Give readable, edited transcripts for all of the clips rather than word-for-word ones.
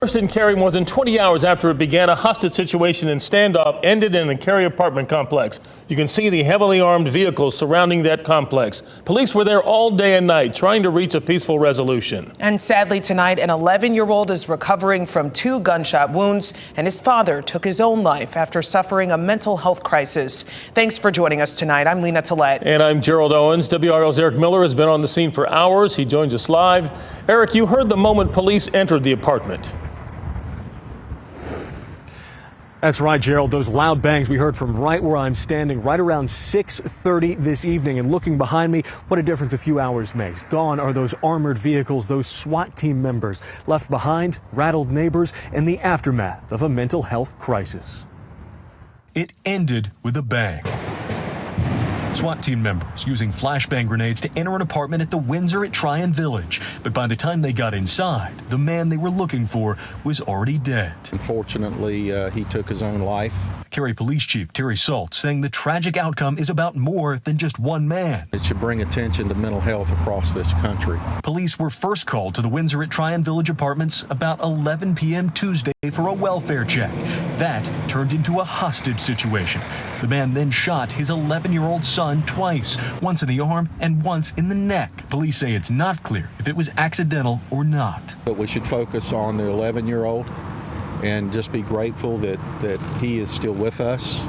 First in Cary, more than 20 hours after it began, a hostage situation and standoff ended in a Cary apartment complex. You can see the heavily armed vehicles surrounding that complex. Police were there all day and night trying to reach a peaceful resolution. And sadly tonight, an 11-year-old is recovering from 2 gunshot wounds, and his father took his own life after suffering a mental health crisis. Thanks for joining us tonight. I'm Lena Tillett. And I'm Gerald Owens. WRL's Eric Miller has been on the scene for hours. He joins us live. Eric, you heard the moment police entered the apartment. That's right, Gerald. Those loud bangs we heard from right where I'm standing, right around 6:30 this evening. And looking behind me, what a difference a few hours makes. Gone are those armored vehicles, those SWAT team members. Left behind, rattled neighbors, and the aftermath of a mental health crisis. It ended with a bang. SWAT team members using flashbang grenades to enter an apartment at the Windsor at Tryon Village. But by the time they got inside, the man they were looking for was already dead. Unfortunately, he took his own life. Cary Police Chief Terry Sult saying the tragic outcome is about more than just one man. It should bring attention to mental health across this country. Police were first called to the Windsor at Tryon Village apartments about 11 p.m. Tuesday for a welfare check. That turned into a hostage situation. The man then shot his 11-year-old son twice, once in the arm and once in the neck. Police say it's not clear if it was accidental or not. But we should focus on the 11-year-old and just be grateful that he is still with us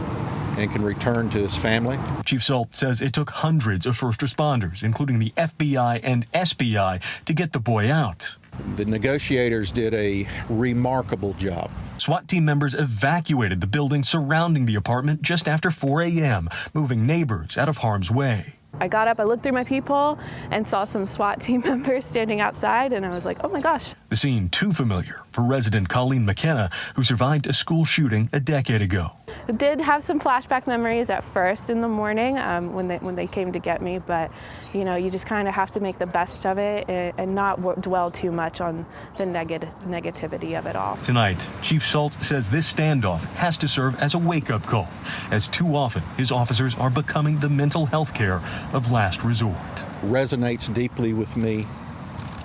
and can return to his family. Chief Sult says it took hundreds of first responders, including the FBI and SBI, to get the boy out. The Negotiators did a remarkable job. SWAT team members evacuated the building surrounding the apartment just after 4 a.m., moving neighbors out of harm's way. I got up, I looked through my peephole and saw some SWAT team members standing outside, and I was like, oh my gosh. The scene too familiar for resident Colleen McKenna, who survived a school shooting a decade ago. I did have some flashback memories at first in the morning when they came to get me, but you know, you just kind of have to make the best of it and not dwell too much on the negativity of it all. Tonight, Chief Sult says this standoff has to serve as a wake-up call, as too often his officers are becoming the mental health care of last resort. Resonates deeply with me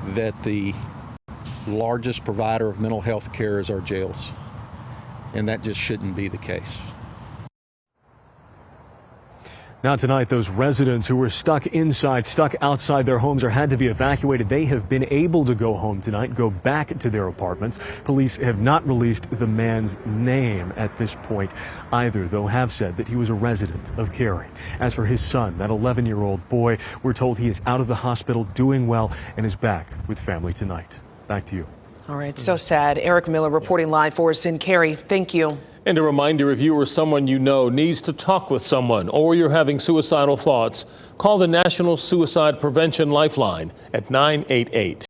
that the largest provider of mental health care is our jails, and that just shouldn't be the case. Now tonight, those residents who were stuck outside their homes or had to be evacuated, they have been able to go home tonight, go back to their apartments. Police have not released the man's name at this point either, though have said that he was a resident of Cary. As for his son, that 11-year-old boy, we're told he is out of the hospital, doing well, and is back with family tonight. Back to you. All right, so sad. Eric Miller reporting live for us in Cary. Thank you. And a reminder, if you or someone you know needs to talk with someone or you're having suicidal thoughts, call the National Suicide Prevention Lifeline at 988.